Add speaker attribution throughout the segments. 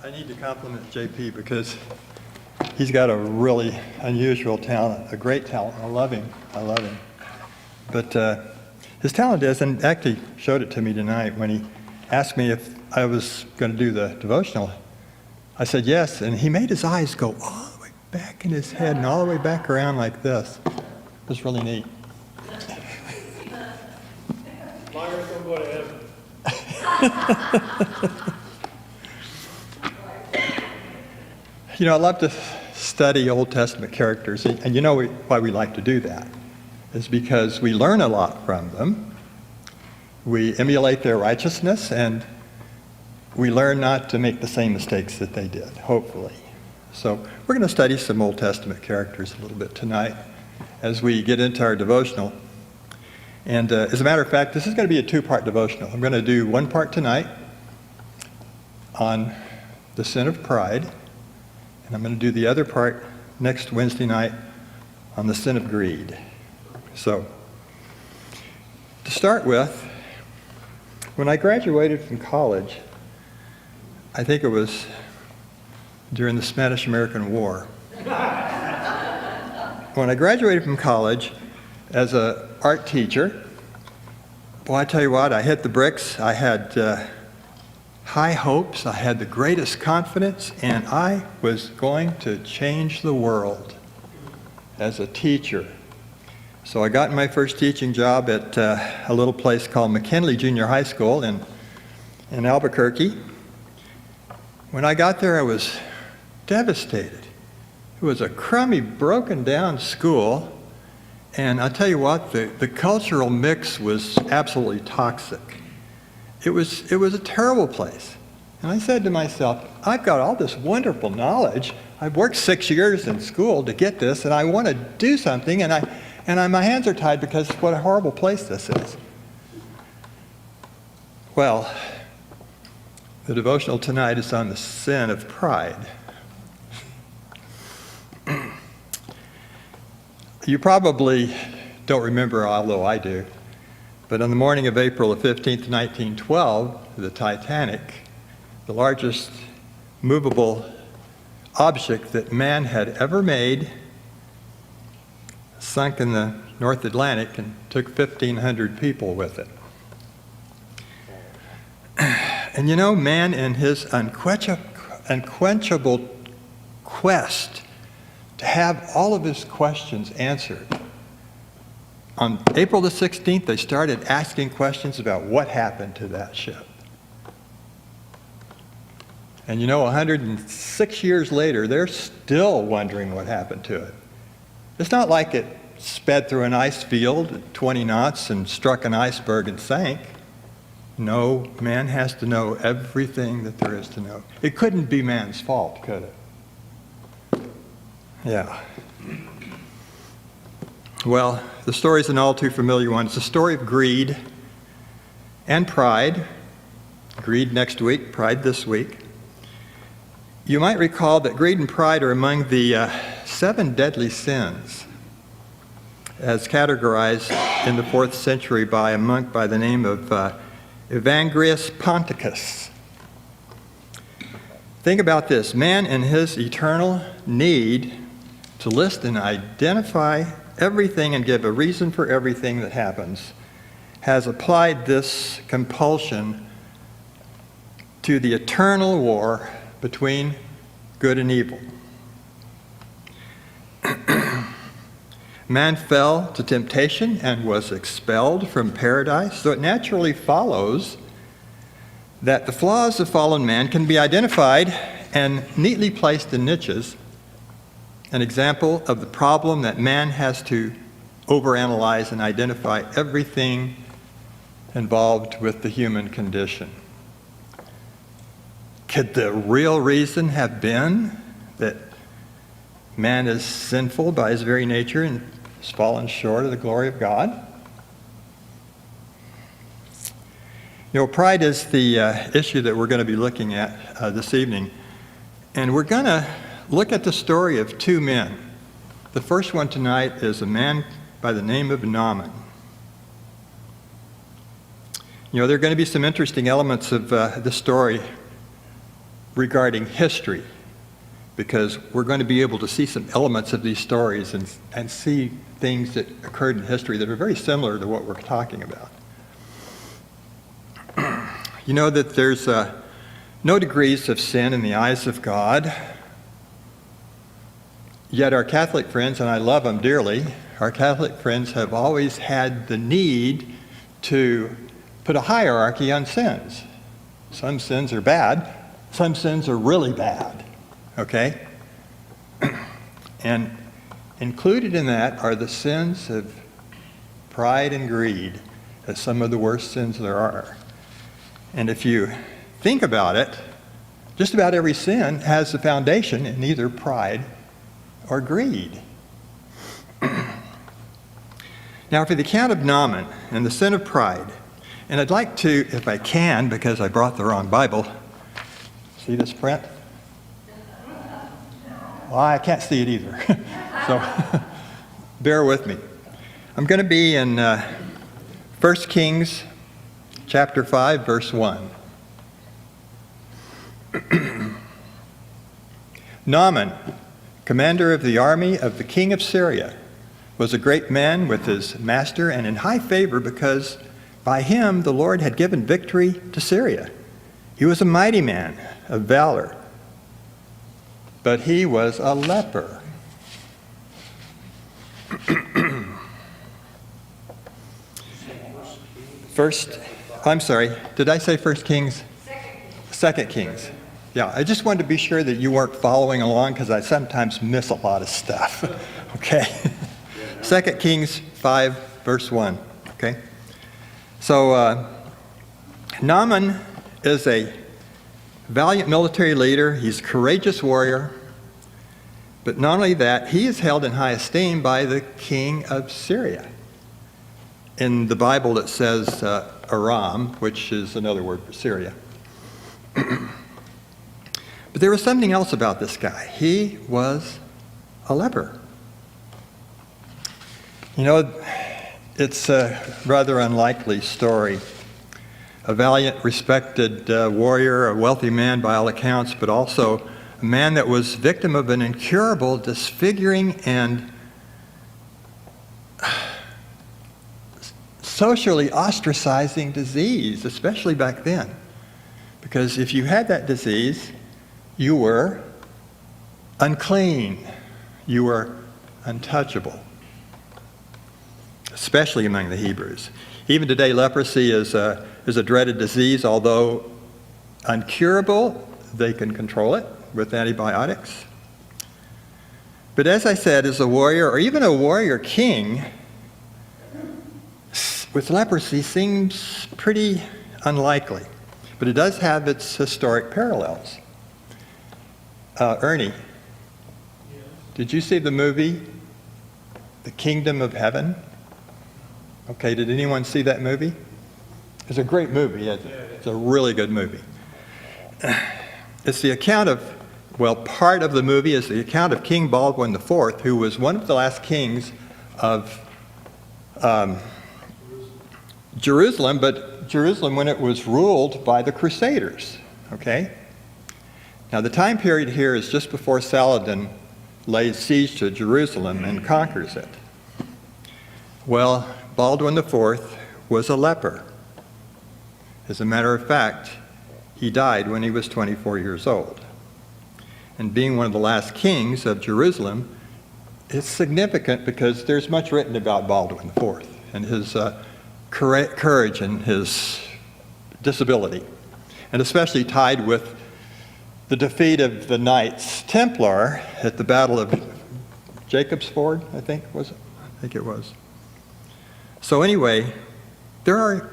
Speaker 1: I need to compliment JP because he's got a really unusual talent, a great talent. I love him. But his talent is, and actually showed it to me tonight when he asked me if I was going to do the devotional. I said yes, and he made his eyes go all the way back in his head and all the way back around like this. It was really neat.
Speaker 2: Longer from go to heaven.
Speaker 1: You know, I love to study Old Testament characters, and you know why we like to do that is because we learn a lot from them. We emulate their righteousness, and we learn not to make the same mistakes that they did, hopefully. So we're going to study some Old Testament characters a little bit tonight as we get into our devotional. And as a matter of fact, this is going to be a two-part devotional. I'm going to do one part tonight on the sin of pride, and I'm going to do the other part next Wednesday night on the sin of greed. So, to start with, when I graduated from college, I think it was during the Spanish-American War. When I graduated from college as an art teacher, boy, I tell you what, I hit the bricks. I had high hopes. I had the greatest confidence, and I was going to change the world as a teacher. So I got my first teaching job at a little place called McKinley Junior High School in Albuquerque. When I got there, I was devastated. It was a crummy, broken down school, and I'll tell you what, the cultural mix was absolutely toxic. It was a terrible place. And I said to myself, I've got all this wonderful knowledge. I've worked 6 years in school to get this, and I want to do something, and my hands are tied because what a horrible place this is. Well, the devotional tonight is on the sin of pride. You probably don't remember, although I do, but on the morning of April 15th, 1912, the Titanic, the largest movable object that man had ever made, sunk in the North Atlantic and took 1,500 people with it. And you know, man in his unquenchable quest to have all of his questions answered, on April the 16th, they started asking questions about what happened to that ship. And you know, 106 years later, they're still wondering what happened to it. It's not like it sped through an ice field at 20 knots and struck an iceberg and sank. No, man has to know everything that there is to know. It couldn't be man's fault, could it? Yeah. Well, the story's an all too familiar one. It's a story of greed and pride. Greed next week, pride this week. You might recall that greed and pride are among the 7 deadly sins, as categorized in the 4th century by a monk by the name of Evagrius Ponticus. Think about this. Man, in his eternal need to list and identify everything and give a reason for everything that happens, has applied this compulsion to the eternal war between good and evil. Man fell to temptation and was expelled from paradise, so it naturally follows that the flaws of fallen man can be identified and neatly placed in niches, an example of the problem that man has to overanalyze and identify everything involved with the human condition. Could the real reason have been that man is sinful by his very nature and has fallen short of the glory of God? You know, pride is the issue that we're going to be looking at this evening. And we're going to look at the story of 2 men. The first one tonight is a man by the name of Naaman. You know, there are going to be some interesting elements of the story regarding history, because we're going to be able to see some elements of these stories and see things that occurred in history that are very similar to what we're talking about. You know that there's no degrees of sin in the eyes of God, yet our Catholic friends, and I love them dearly, our Catholic friends have always had the need to put a hierarchy on sins. Some sins are bad, some sins are really bad, okay? And included in that are the sins of pride and greed as some of the worst sins there are. And if you think about it, just about every sin has the foundation in either pride or greed. Now, for the account of Naaman and the sin of pride, and I'd like to, if I can, because I brought the wrong Bible, see this print? Well, I can't see it either, so bear with me. I'm going to be in 1 Kings chapter 5, verse 1. Naaman, commander of the army of the king of Syria, was a great man with his master and in high favor because by him the Lord had given victory to Syria. He was a mighty man of valor, but he was a leper. Did I say 1 Kings? 2 Kings. Yeah, I just wanted to be sure that you weren't following along because I sometimes miss a lot of stuff. Okay? 2 Kings 5, verse 1. Okay? So, Naaman is a valiant military leader. He's a courageous warrior. But not only that, he is held in high esteem by the king of Syria. In the Bible, it says Aram, which is another word for Syria. But there was something else about this guy. He was a leper. You know, it's a rather unlikely story. A valiant, respected warrior, a wealthy man by all accounts, but also a man that was victim of an incurable, disfiguring, and socially ostracizing disease, especially back then. Because if you had that disease, you were unclean. You were untouchable, especially among the Hebrews. Even today, leprosy is a dreaded disease. Although uncurable, they can control it with antibiotics. But as I said, as a warrior, or even a warrior king, with leprosy seems pretty unlikely. But it does have its historic parallels. Ernie, did you see the movie, The Kingdom of Heaven? Okay, did anyone see that movie? It's a great movie. It's a really good movie. It's the account of, well, part of the movie is the account of King Baldwin IV, who was one of the last kings of Jerusalem, but Jerusalem when it was ruled by the Crusaders, okay? Now, the time period here is just before Saladin lays siege to Jerusalem and conquers it. Well, Baldwin IV was a leper. As a matter of fact, he died when he was 24 years old. And being one of the last kings of Jerusalem, it's significant because there's much written about Baldwin IV and his courage and his disability, and especially tied with the defeat of the Knights Templar at the Battle of Jacob's Ford, I think it was. So anyway, there are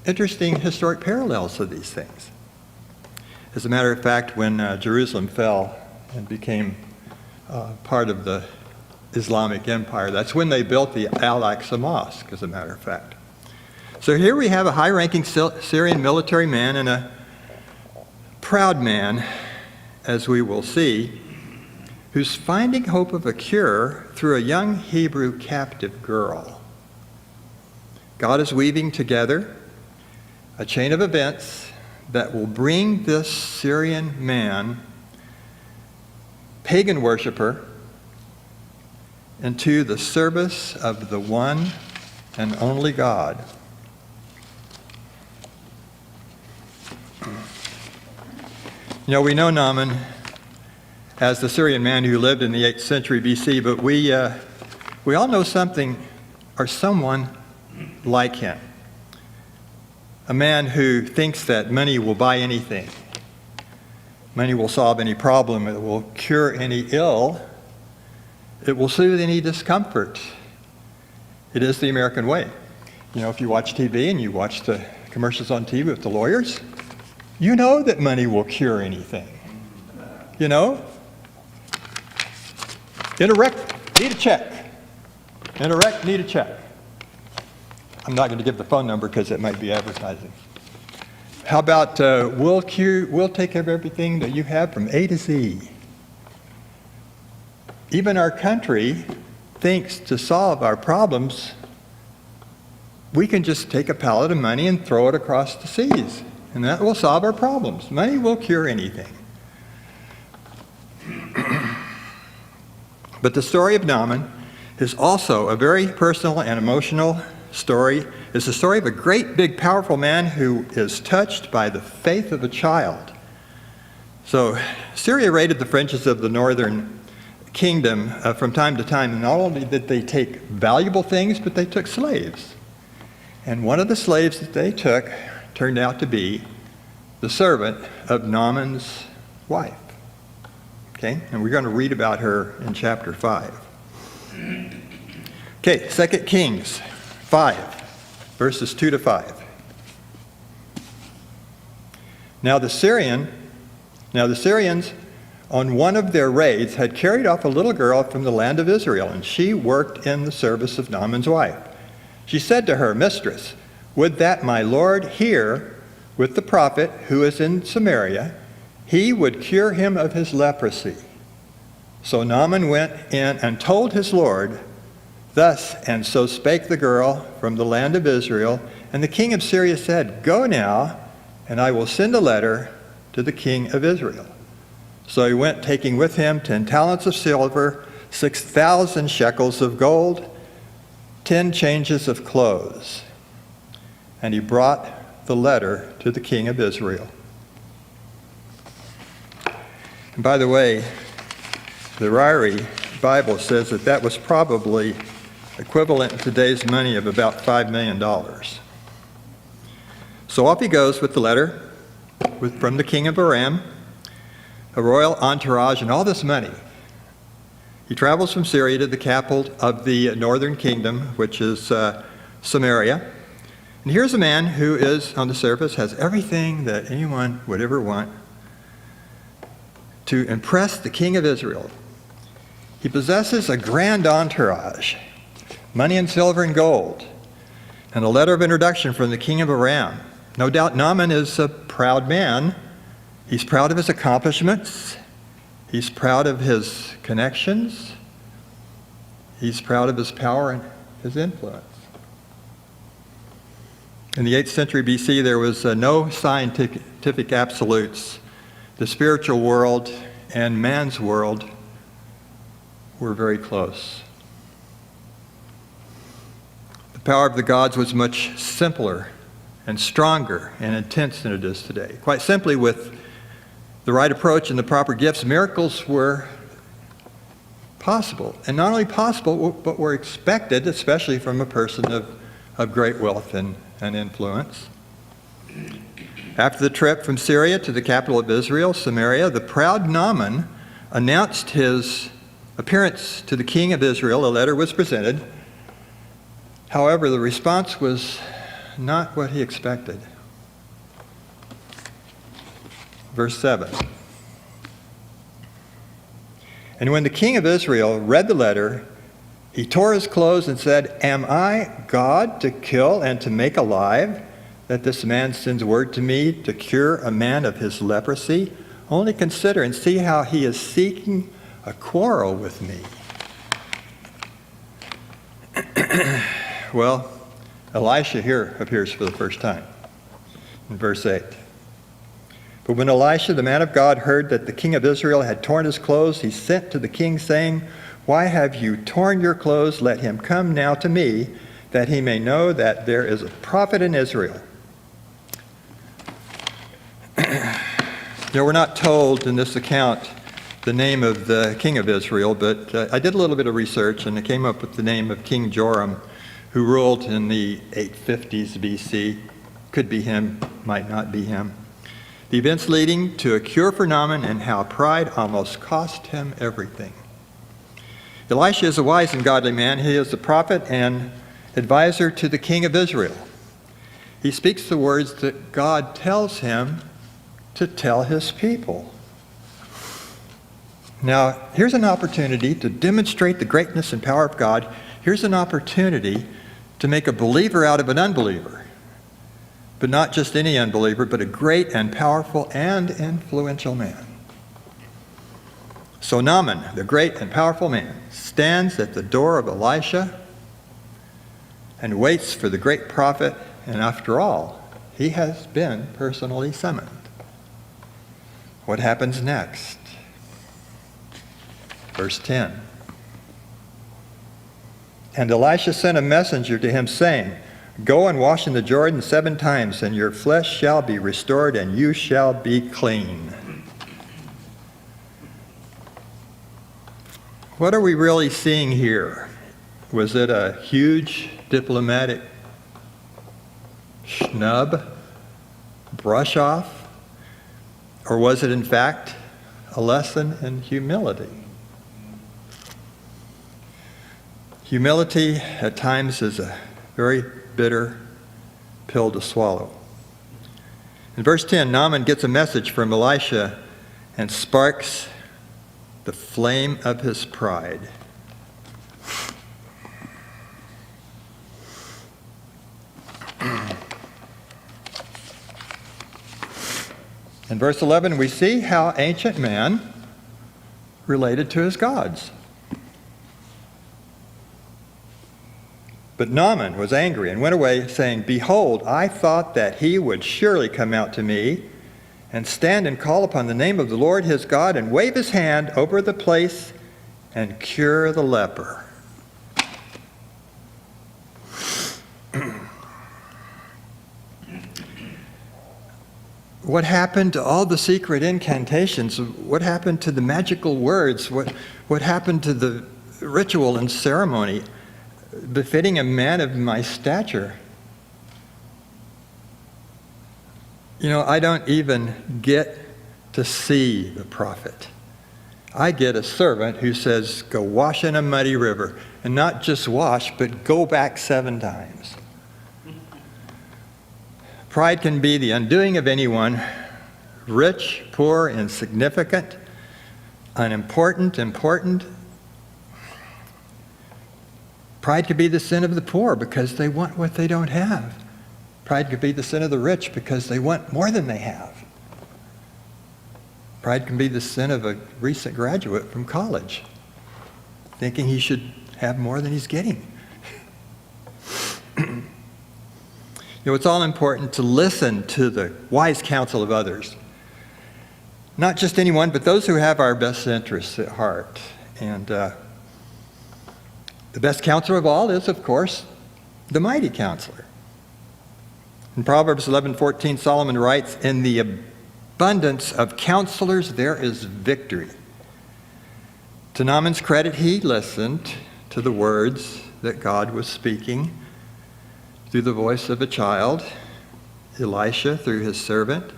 Speaker 1: interesting historic parallels to these things. As a matter of fact, when Jerusalem fell and became part of the Islamic Empire, that's when they built the Al-Aqsa Mosque, as a matter of fact. So here we have a high-ranking Syrian military man and a proud man, as we will see, who's finding hope of a cure through a young Hebrew captive girl. God is weaving together a chain of events that will bring this Syrian man, pagan worshiper, into the service of the one and only God. You know, we know Naaman as the Syrian man who lived in the 8th century BC, but we all know something or someone like him. A man who thinks that money will buy anything. Money will solve any problem. It will cure any ill. It will soothe any discomfort. It is the American way. You know, if you watch TV and you watch the commercials on TV with the lawyers, you know that money will cure anything. You know? Interact, need a check. Interact, need a check. I'm not going to give the phone number because it might be advertising. How about we'll take care of everything that you have from A to Z. Even our country thinks to solve our problems, we can just take a pallet of money and throw it across the seas, and that will solve our problems. Money will cure anything. But the story of Naaman is also a very personal and emotional story. It's the story of a great, big, powerful man who is touched by the faith of a child. So Syria raided the fringes of the northern kingdom from time to time, and not only did they take valuable things, but they took slaves. And one of the slaves that they took turned out to be the servant of Naaman's wife. Okay, and we're going to read about her in chapter 5. Okay, 2 Kings 5, verses 2 to 5. Now the Syrians, on one of their raids, had carried off a little girl from the land of Israel, and she worked in the service of Naaman's wife. She said to her mistress, "Would that my lord here with the prophet who is in Samaria, he would cure him of his leprosy." So Naaman went in and told his lord, "Thus and so spake the girl from the land of Israel." And the king of Syria said, "Go now, and I will send a letter to the king of Israel." So he went, taking with him 10 talents of silver, 6,000 shekels of gold, 10 changes of clothes. And he brought the letter to the king of Israel. And by the way, the Ryrie Bible says that that was probably equivalent in today's money of about $5 million. So off he goes with the letter from the king of Aram, a royal entourage, and all this money. He travels from Syria to the capital of the northern kingdom, which is Samaria. And here's a man who is, on the surface, has everything that anyone would ever want to impress the king of Israel. He possesses a grand entourage, money and silver and gold, and a letter of introduction from the king of Aram. No doubt Naaman is a proud man. He's proud of his accomplishments. He's proud of his connections. He's proud of his power and his influence. In the 8th century BC, there was no scientific absolutes. The spiritual world and man's world were very close. The power of the gods was much simpler and stronger and intense than it is today. Quite simply, with the right approach and the proper gifts, miracles were possible. And not only possible, but were expected, especially from a person of great wealth and influence. After the trip from Syria to the capital of Israel, Samaria, the proud Naaman announced his appearance to the king of Israel. A letter was presented. However, the response was not what he expected. Verse 7. And when the king of Israel read the letter, he tore his clothes and said, "Am I God to kill and to make alive, that this man sends word to me to cure a man of his leprosy? Only consider and see how he is seeking a quarrel with me." Well, Elisha here appears for the first time in verse 8. But when Elisha, the man of God, heard that the king of Israel had torn his clothes, he sent to the king, saying, "Why have you torn your clothes? Let him come now to me, that he may know that there is a prophet in Israel." We're not told in this account the name of the king of Israel, but I did a little bit of research, and I came up with the name of King Joram, who ruled in the 850s BC. Could be him, might not be him. The events leading to a cure for Naaman and how pride almost cost him everything. Elisha is a wise and godly man. He is a prophet and advisor to the king of Israel. He speaks the words that God tells him to tell his people. Now, here's an opportunity to demonstrate the greatness and power of God. Here's an opportunity to make a believer out of an unbeliever. But not just any unbeliever, but a great and powerful and influential man. So Naaman, the great and powerful man, stands at the door of Elisha and waits for the great prophet, and after all, he has been personally summoned. What happens next? Verse 10. And Elisha sent a messenger to him, saying, "Go and wash in the Jordan 7 times, and your flesh shall be restored, and you shall be clean." What are we really seeing here? Was it a huge diplomatic snub, brush off? Or was it in fact a lesson in humility? Humility at times is a very bitter pill to swallow. In verse 10, Naaman gets a message from Elisha and sparks the flame of his pride. In verse 11, we see how ancient man related to his gods. But Naaman was angry and went away, saying, "Behold, I thought that he would surely come out to me and stand and call upon the name of the Lord his God and wave his hand over the place and cure the leper." What happened to all the secret incantations? What happened to the magical words? What happened to the ritual and ceremony befitting a man of my stature? I don't even get to see the prophet. I get a servant who says, "Go wash in a muddy river." And not just wash, but go back 7 times. Pride can be the undoing of anyone, rich, poor, insignificant, unimportant, important. Pride could be the sin of the poor because they want what they don't have. Pride could be the sin of the rich because they want more than they have. Pride can be the sin of a recent graduate from college, thinking he should have more than he's getting. It's all important to listen to the wise counsel of others. Not just anyone, but those who have our best interests at heart. And the best counselor of all is, of course, the mighty counselor. In Proverbs 11:14, Solomon writes, "In the abundance of counselors there is victory." To Naaman's credit, he listened to the words that God was speaking through the voice of a child, Elisha through his servant,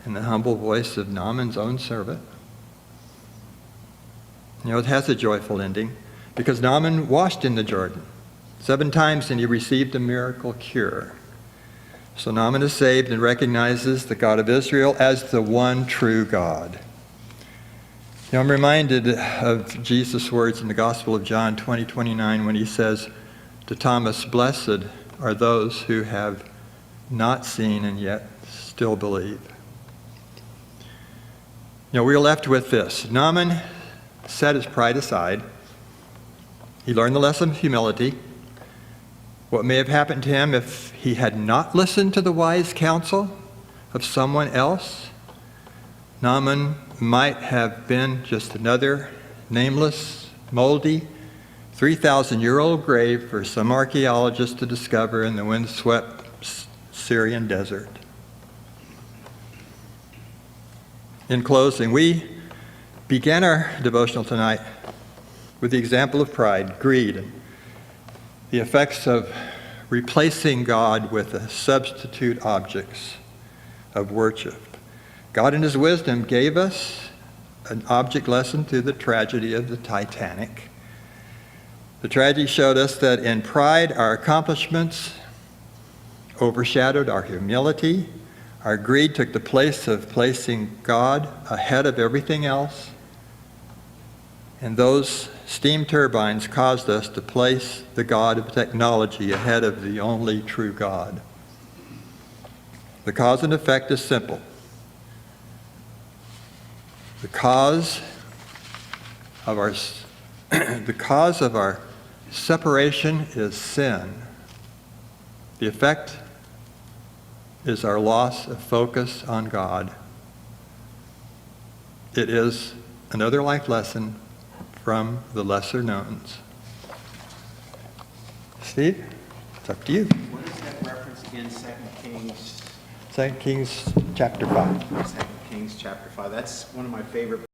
Speaker 1: and the humble voice of Naaman's own servant. It has a joyful ending because Naaman washed in the Jordan 7 times and he received a miracle cure. So Naaman is saved and recognizes the God of Israel as the one true God. I'm reminded of Jesus' words in the Gospel of John 20:29 when he says to Thomas, "Blessed are those who have not seen and yet still believe." We're left with this. Naaman set his pride aside. He learned the lesson of humility. What may have happened to him if he had not listened to the wise counsel of someone else Naaman might have been just another nameless, moldy, 3,000-year-old grave for some archaeologists to discover in the windswept Syrian desert. In closing, we began our devotional tonight with the example of pride, greed, and the effects of replacing God with the substitute objects of worship. God in his wisdom gave us an object lesson through the tragedy of the Titanic. The tragedy showed us that in pride, our accomplishments overshadowed our humility. Our greed took the place of placing God ahead of everything else. And those steam turbines caused us to place the God of technology ahead of the only true God. The cause and effect is simple. The cause of our separation is sin. The effect is our loss of focus on God. It is another life lesson from the lesser knowns. Steve, it's up to you.
Speaker 3: What is that reference again,
Speaker 1: 2 Kings chapter 5.
Speaker 3: 2 Kings chapter 5? That's one of my favorite